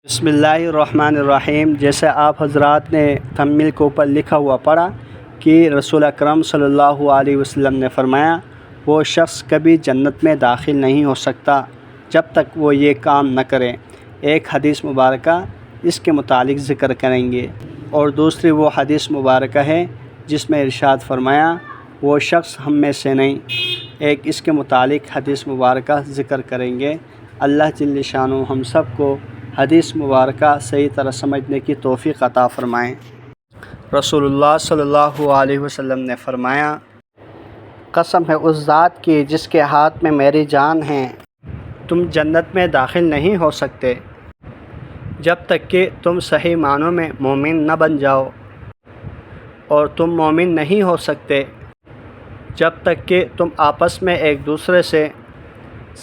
بسم اللہ الرحمن الرحیم۔ جیسے آپ حضرات نے تھمبنیل کے اوپر لکھا ہوا پڑھا کہ رسول اکرم صلی اللہ علیہ وسلم نے فرمایا وہ شخص کبھی جنت میں داخل نہیں ہو سکتا جب تک وہ یہ کام نہ کرے۔ ایک حدیث مبارکہ اس کے متعلق ذکر کریں گے، اور دوسری وہ حدیث مبارکہ ہے جس میں ارشاد فرمایا وہ شخص ہم میں سے نہیں۔ ایک اس کے متعلق حدیث مبارکہ ذکر کریں گے۔ اللہ جل شانہ ہم سب کو حدیث مبارکہ صحیح طرح سمجھنے کی توفیق عطا فرمائیں۔ رسول اللہ صلی اللہ علیہ وسلم نے فرمایا، قسم ہے اس ذات کی جس کے ہاتھ میں میری جان ہے، تم جنت میں داخل نہیں ہو سکتے جب تک کہ تم صحیح معنوں میں مومن نہ بن جاؤ، اور تم مومن نہیں ہو سکتے جب تک کہ تم آپس میں ایک دوسرے سے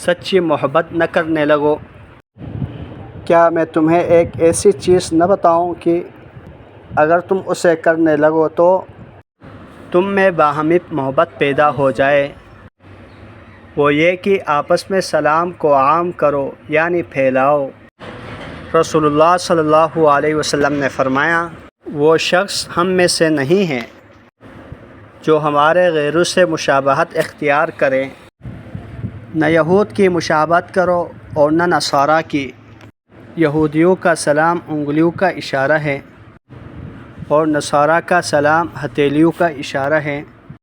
سچی محبت نہ کرنے لگو۔ کیا میں تمہیں ایک ایسی چیز نہ بتاؤں کہ اگر تم اسے کرنے لگو تو تم میں باہمی محبت پیدا ہو جائے؟ وہ یہ کہ آپس میں سلام کو عام کرو، یعنی پھیلاؤ۔ رسول اللہ صلی اللہ علیہ وسلم نے فرمایا وہ شخص ہم میں سے نہیں ہے جو ہمارے غیروں سے مشابہت اختیار کرے۔ نہ یہود کی مشابہت کرو اور نہ نصارہ کی۔ یہودیوں کا سلام انگلیوں کا اشارہ ہے اور نصارہ کا سلام ہتھیلیوں کا اشارہ ہے۔